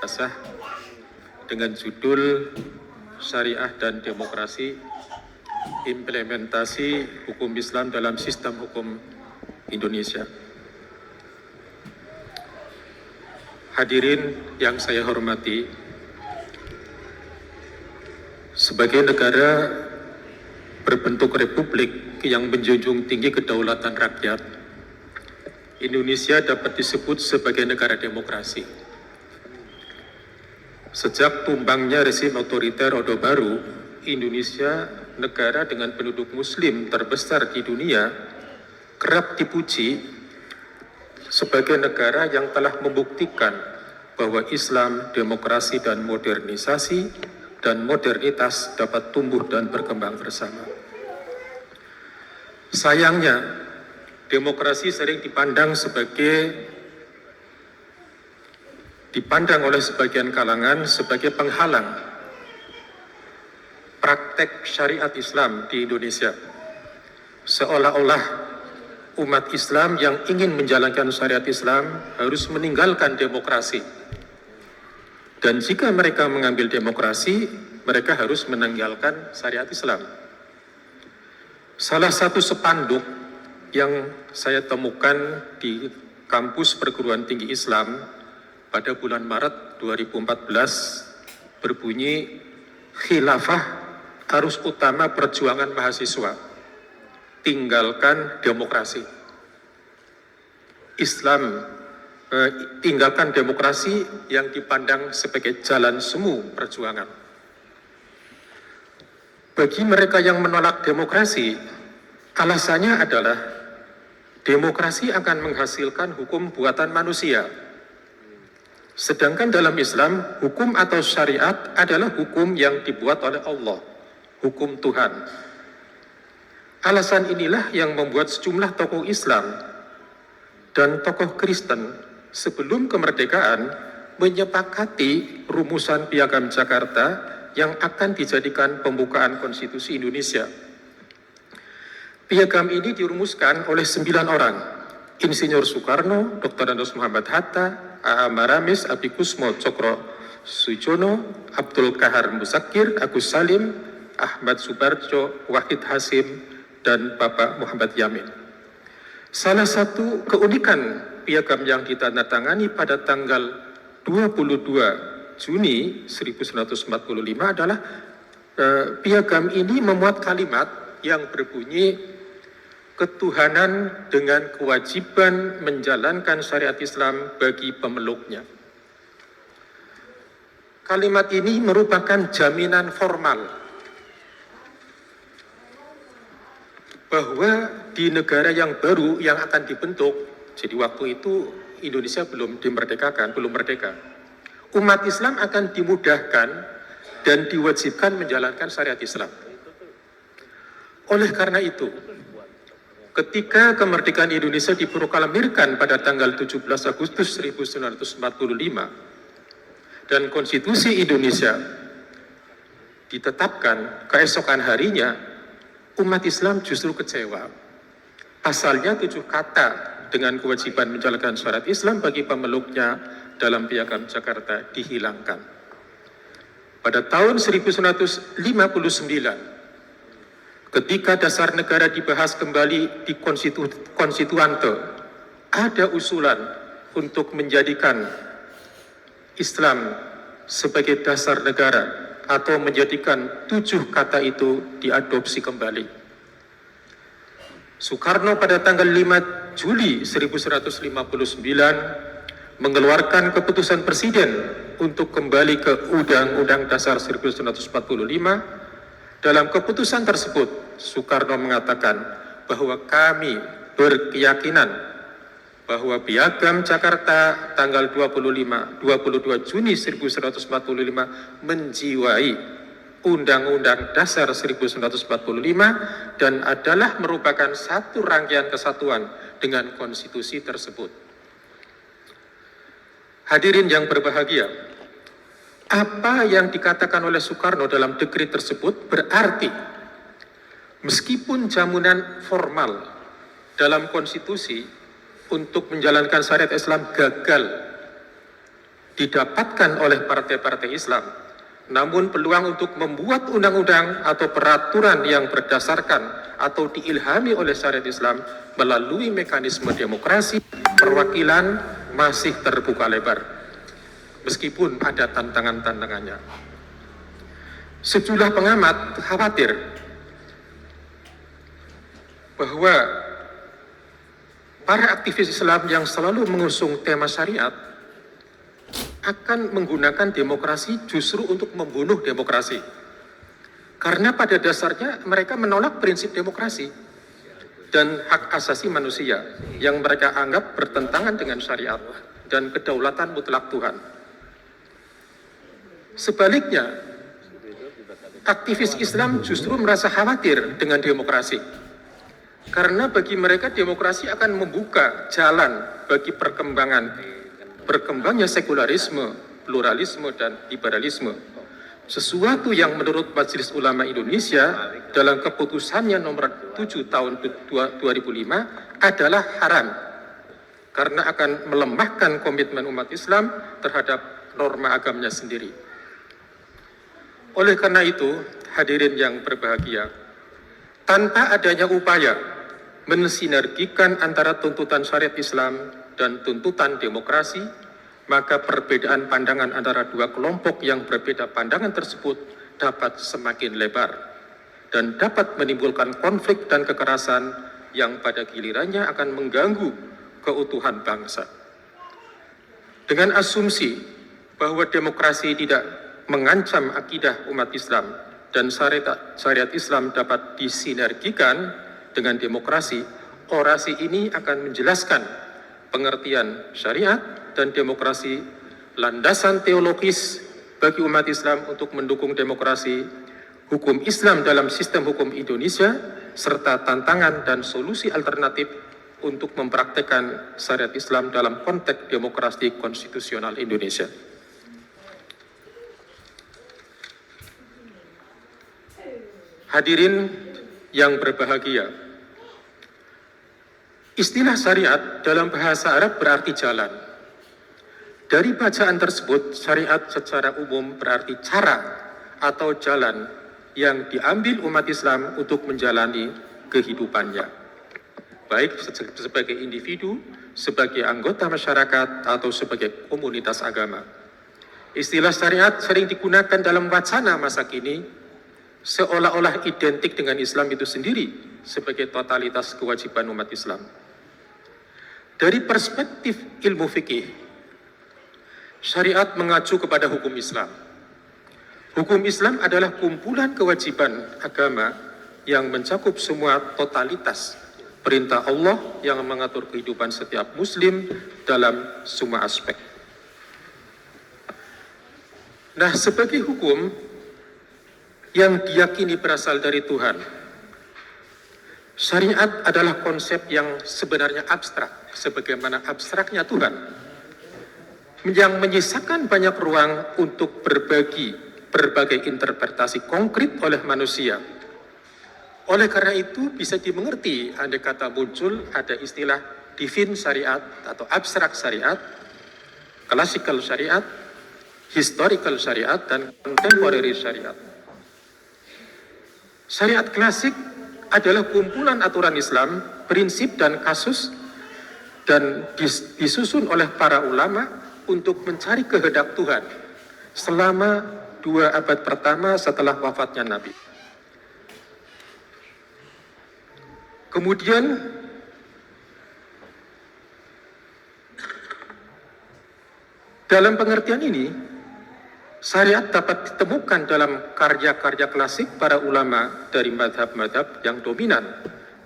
madrasah dengan judul Syariah dan Demokrasi, Implementasi Hukum Islam dalam Sistem Hukum Indonesia. Hadirin yang saya hormati, sebagai negara berbentuk republik yang menjunjung tinggi kedaulatan rakyat, Indonesia dapat disebut sebagai negara demokrasi. Sejak tumbangnya rezim otoriter Orde Baru, Indonesia, negara dengan penduduk muslim terbesar di dunia, kerap dipuji sebagai negara yang telah membuktikan bahwa Islam, demokrasi, dan modernisasi dan modernitas dapat tumbuh dan berkembang bersama. Sayangnya, demokrasi sering dipandang oleh sebagian kalangan sebagai penghalang praktek syariat Islam di Indonesia. Seolah-olah umat Islam yang ingin menjalankan syariat Islam harus meninggalkan demokrasi. Dan jika mereka mengambil demokrasi, mereka harus meninggalkan syariat Islam. Salah satu spanduk yang saya temukan di kampus perguruan tinggi Islam pada bulan Maret 2014 berbunyi, khilafah arus utama perjuangan mahasiswa, tinggalkan demokrasi. Islam tinggalkan demokrasi yang dipandang sebagai jalan semu perjuangan. Bagi mereka yang menolak demokrasi, alasannya adalah demokrasi akan menghasilkan hukum buatan manusia. Sedangkan dalam Islam, hukum atau syariat adalah hukum yang dibuat oleh Allah, hukum Tuhan. Alasan inilah yang membuat sejumlah tokoh Islam dan tokoh Kristen sebelum kemerdekaan menyepakati rumusan Piagam Jakarta yang akan dijadikan pembukaan konstitusi Indonesia. Piagam ini dirumuskan oleh 9 orang, Insinyur Soekarno, Dr. Andos Muhammad Hatta, A.A. Maramis, Abi Kusmo Cokro Sujono, Abdul Kahar Musakir, Agus Salim, Ahmad Subarjo, Wahid Hasim, dan Bapak Muhammad Yamin. Salah satu keunikan piagam yang ditandatangani pada tanggal 22 Juni 1945 adalah piagam ini memuat kalimat yang berbunyi, ketuhanan dengan kewajiban menjalankan syariat Islam bagi pemeluknya. Kalimat ini merupakan jaminan formal bahwa di negara yang baru yang akan dibentuk, jadi waktu itu Indonesia belum dimerdekakan, belum merdeka, umat Islam akan dimudahkan dan diwajibkan menjalankan syariat Islam. Oleh karena itu, ketika kemerdekaan Indonesia diproklamirkan pada tanggal 17 Agustus 1945 dan konstitusi Indonesia ditetapkan keesokan harinya, umat Islam justru kecewa. Pasalnya 7 kata dengan kewajiban menjalankan syariat Islam bagi pemeluknya dalam Piagam Jakarta dihilangkan. Pada tahun 1959, ketika dasar negara dibahas kembali di konstituante, ada usulan untuk menjadikan Islam sebagai dasar negara atau menjadikan 7 kata itu diadopsi kembali. Soekarno pada tanggal 5 Juli 1959 mengeluarkan keputusan presiden untuk kembali ke Undang-Undang Dasar 1945. Dalam keputusan tersebut, Soekarno mengatakan bahwa kami berkeyakinan bahwa Piagam Jakarta tanggal 22 Juni 1945 menjiwai Undang-Undang Dasar 1945 dan adalah merupakan satu rangkaian kesatuan dengan konstitusi tersebut. Hadirin yang berbahagia, apa yang dikatakan oleh Soekarno dalam dekret tersebut berarti meskipun jamunan formal dalam konstitusi untuk menjalankan syariat Islam gagal didapatkan oleh partai-partai Islam. Namun peluang untuk membuat undang-undang atau peraturan yang berdasarkan atau diilhami oleh syariat Islam melalui mekanisme demokrasi perwakilan masih terbuka lebar, meskipun ada tantangan-tantangannya. Sejumlah pengamat khawatir bahwa para aktivis Islam yang selalu mengusung tema syariat akan menggunakan demokrasi justru untuk membunuh demokrasi. Karena pada dasarnya mereka menolak prinsip demokrasi dan hak asasi manusia yang mereka anggap bertentangan dengan syariat dan kedaulatan mutlak Tuhan. Sebaliknya, aktivis Islam justru merasa khawatir dengan demokrasi. Karena bagi mereka demokrasi akan membuka jalan bagi berkembangnya sekularisme, pluralisme, dan liberalisme. Sesuatu yang menurut Majelis Ulama Indonesia dalam keputusannya nomor 7 tahun 2005 adalah haram. Karena akan melemahkan komitmen umat Islam terhadap norma agamanya sendiri. Oleh karena itu, hadirin yang berbahagia, tanpa adanya upaya mensinergikan antara tuntutan syariat Islam dan tuntutan demokrasi, maka perbedaan pandangan antara dua kelompok yang berbeda pandangan tersebut dapat semakin lebar dan dapat menimbulkan konflik dan kekerasan yang pada gilirannya akan mengganggu keutuhan bangsa. Dengan asumsi bahwa demokrasi tidak mengancam akidah umat Islam dan syariat Islam dapat disinergikan dengan demokrasi, orasi ini akan menjelaskan pengertian syariat dan demokrasi, landasan teologis bagi umat Islam untuk mendukung demokrasi, hukum Islam dalam sistem hukum Indonesia, serta tantangan dan solusi alternatif untuk mempraktekkan syariat Islam dalam konteks demokrasi konstitusional Indonesia. Hadirin yang berbahagia, istilah syariat dalam bahasa Arab berarti jalan. Dari bacaan tersebut, syariat secara umum berarti cara atau jalan yang diambil umat Islam untuk menjalani kehidupannya, baik sebagai individu, sebagai anggota masyarakat, atau sebagai komunitas agama. Istilah syariat sering digunakan dalam wacana masa kini, seolah-olah identik dengan Islam itu sendiri sebagai totalitas kewajiban umat Islam. Dari perspektif ilmu fikih, syariat mengacu kepada hukum Islam. Hukum Islam adalah kumpulan kewajiban agama yang mencakup semua totalitas perintah Allah yang mengatur kehidupan setiap muslim dalam semua aspek. Nah, sebagai hukum yang diyakini berasal dari Tuhan, syariat adalah konsep yang sebenarnya abstrak, sebagaimana abstraknya Tuhan, yang menyisakan banyak ruang untuk berbagai interpretasi konkret oleh manusia. Oleh karena itu bisa dimengerti andai kata muncul ada istilah divine syariat atau abstrak syariat, classical syariat, historical syariat, dan contemporary syariat. Syariat klasik adalah kumpulan aturan Islam, prinsip dan kasus, dan disusun oleh para ulama untuk mencari kehendak Tuhan selama 2 abad pertama setelah wafatnya Nabi. Kemudian dalam pengertian ini, syariat dapat ditemukan dalam karya-karya klasik para ulama dari madhab-madhab yang dominan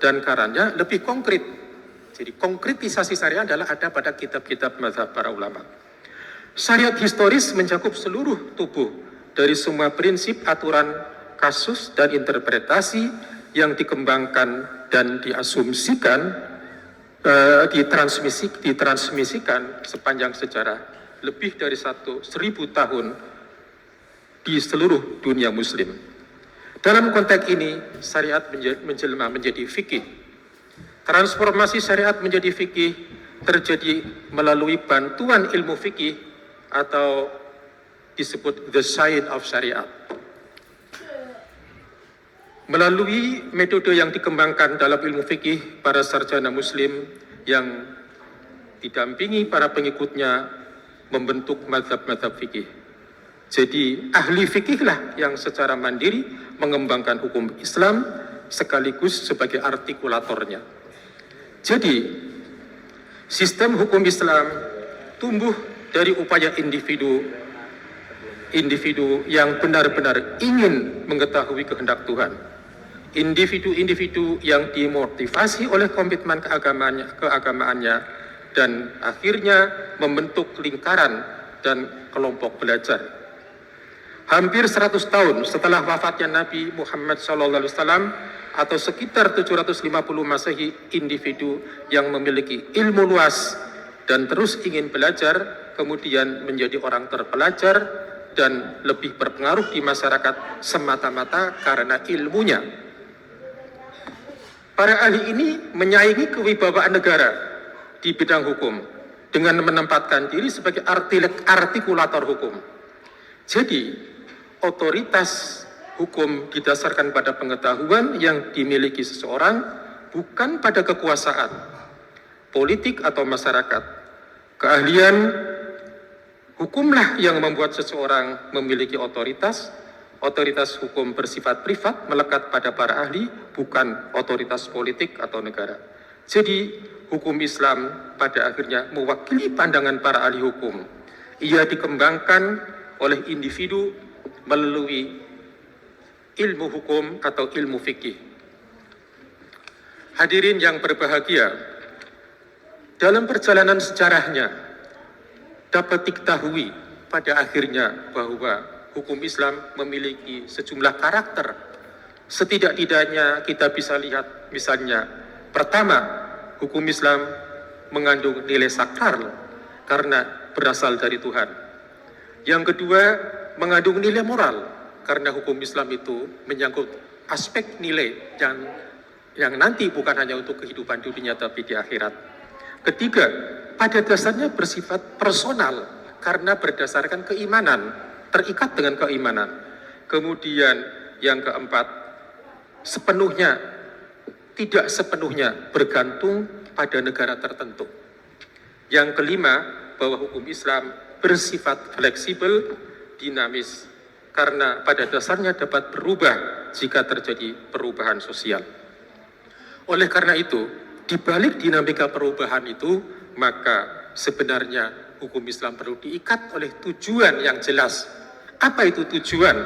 dan karanya lebih konkret. Jadi konkretisasi syariat adalah ada pada kitab-kitab madhab para ulama. Syariat historis mencakup seluruh tubuh dari semua prinsip, aturan, kasus, dan interpretasi yang dikembangkan dan diasumsikan, ditransmisikan sepanjang sejarah lebih dari 1.000 tahun di seluruh dunia muslim. Dalam konteks ini, syariat menjelma menjadi fikih. Transformasi syariat menjadi fikih terjadi melalui bantuan ilmu fikih atau disebut the science of syariat. Melalui metode yang dikembangkan dalam ilmu fikih, para sarjana muslim yang didampingi para pengikutnya membentuk mazhab-mazhab fikih. Jadi ahli fikihlah yang secara mandiri mengembangkan hukum Islam sekaligus sebagai artikulatornya. Jadi sistem hukum Islam tumbuh dari upaya individu yang benar-benar ingin mengetahui kehendak Tuhan. Individu-individu yang dimotivasi oleh komitmen keagamaannya dan akhirnya membentuk lingkaran dan kelompok belajar. Hampir 100 tahun setelah wafatnya Nabi Muhammad SAW atau sekitar 750 Masehi, individu yang memiliki ilmu luas dan terus ingin belajar kemudian menjadi orang terpelajar dan lebih berpengaruh di masyarakat semata-mata karena ilmunya. Para ahli ini menyaingi kewibawaan negara di bidang hukum dengan menempatkan diri sebagai artikulator hukum. Jadi, otoritas hukum didasarkan pada pengetahuan yang dimiliki seseorang, bukan pada kekuasaan, politik atau masyarakat. Keahlian hukumlah yang membuat seseorang memiliki otoritas. Otoritas hukum bersifat privat, melekat pada para ahli, bukan otoritas politik atau negara. Jadi, hukum Islam pada akhirnya mewakili pandangan para ahli hukum. Ia dikembangkan oleh individu melalui ilmu hukum atau ilmu fikih. Hadirin yang berbahagia, dalam perjalanan sejarahnya dapat diketahui pada akhirnya bahwa hukum Islam memiliki sejumlah karakter. Setidak-tidaknya kita bisa lihat misalnya, pertama, hukum Islam mengandung nilai sakral karena berasal dari Tuhan. Yang kedua, mengandung nilai moral karena hukum Islam itu menyangkut aspek nilai yang nanti bukan hanya untuk kehidupan dunia tapi di akhirat. Ketiga, pada dasarnya bersifat personal karena berdasarkan keimanan, terikat dengan keimanan. Kemudian yang keempat, tidak sepenuhnya bergantung pada negara tertentu. Yang kelima, bahwa hukum Islam bersifat fleksibel, dinamis, karena pada dasarnya dapat berubah jika terjadi perubahan sosial. Oleh karena itu, di balik dinamika perubahan itu, maka sebenarnya hukum Islam perlu diikat oleh tujuan yang jelas. Apa itu tujuan?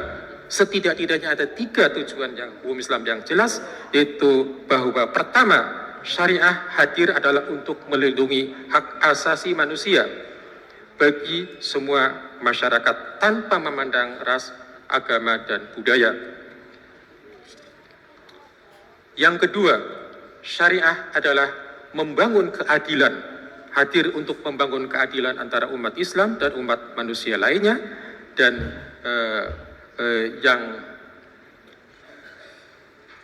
Setidak-tidaknya ada 3 tujuan yang hukum Islam yang jelas, yaitu bahwa pertama, syariah hadir adalah untuk melindungi hak asasi manusia bagi semua masyarakat tanpa memandang ras, agama, dan budaya. Yang kedua, syariah adalah membangun keadilan, hadir untuk membangun keadilan antara umat Islam dan umat manusia lainnya. Dan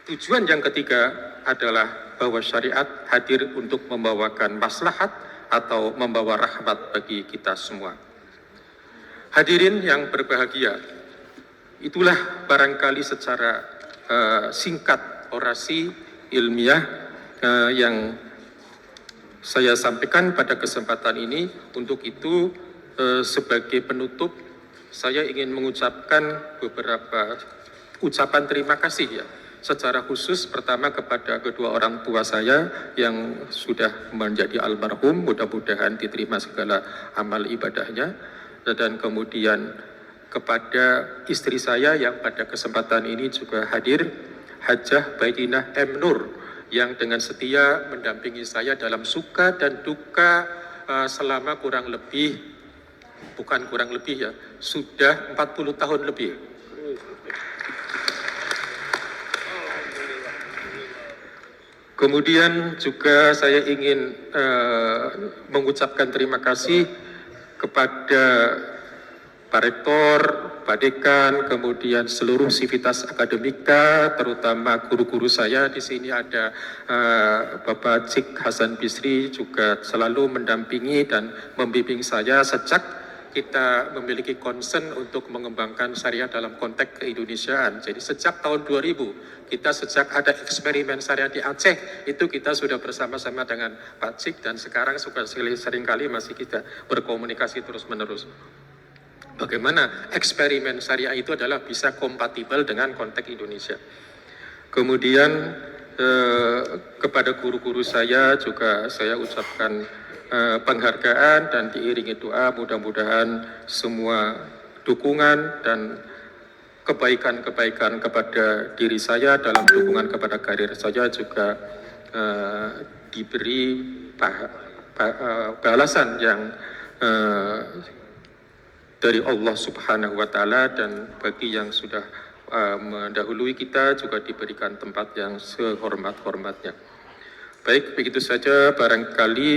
tujuan yang ketiga adalah bahwa syariat hadir untuk membawakan maslahat atau membawa rahmat bagi kita semua. Hadirin yang berbahagia, itulah barangkali secara singkat orasi ilmiah yang saya sampaikan pada kesempatan ini. Untuk itu, sebagai penutup, saya ingin mengucapkan beberapa ucapan terima kasih ya. Secara khusus pertama kepada kedua orang tua saya yang sudah menjadi almarhum, mudah-mudahan diterima segala amal ibadahnya. Dan kemudian kepada istri saya yang pada kesempatan ini juga hadir, Hajah Baidinah M. Nur, yang dengan setia mendampingi saya dalam suka dan duka selama sudah 40 tahun lebih. Kemudian juga saya ingin mengucapkan terima kasih kepada Pak Rektor, Pak Dekan, kemudian seluruh sivitas akademika, terutama guru-guru saya. Di sini ada Bapak Cik Hasan Bisri, juga selalu mendampingi dan membimbing saya sejak kita memiliki concern untuk mengembangkan syariah dalam konteks keindonesiaan. Jadi sejak tahun 2000, kita sejak ada eksperimen syariah di Aceh, itu kita sudah bersama-sama dengan Pak Cik, dan sekarang seringkali masih kita berkomunikasi terus-menerus. Bagaimana eksperimen syariah itu adalah bisa kompatibel dengan konteks Indonesia. Kemudian kepada guru-guru saya juga saya ucapkan penghargaan dan diiringi doa, mudah-mudahan semua dukungan dan kebaikan-kebaikan kepada diri saya dalam dukungan kepada karir saya juga diberi balasan yang dari Allah Subhanahu wa Ta'ala, dan bagi yang sudah mendahului kita juga diberikan tempat yang sehormat-hormatnya. Baik, begitu saja barangkali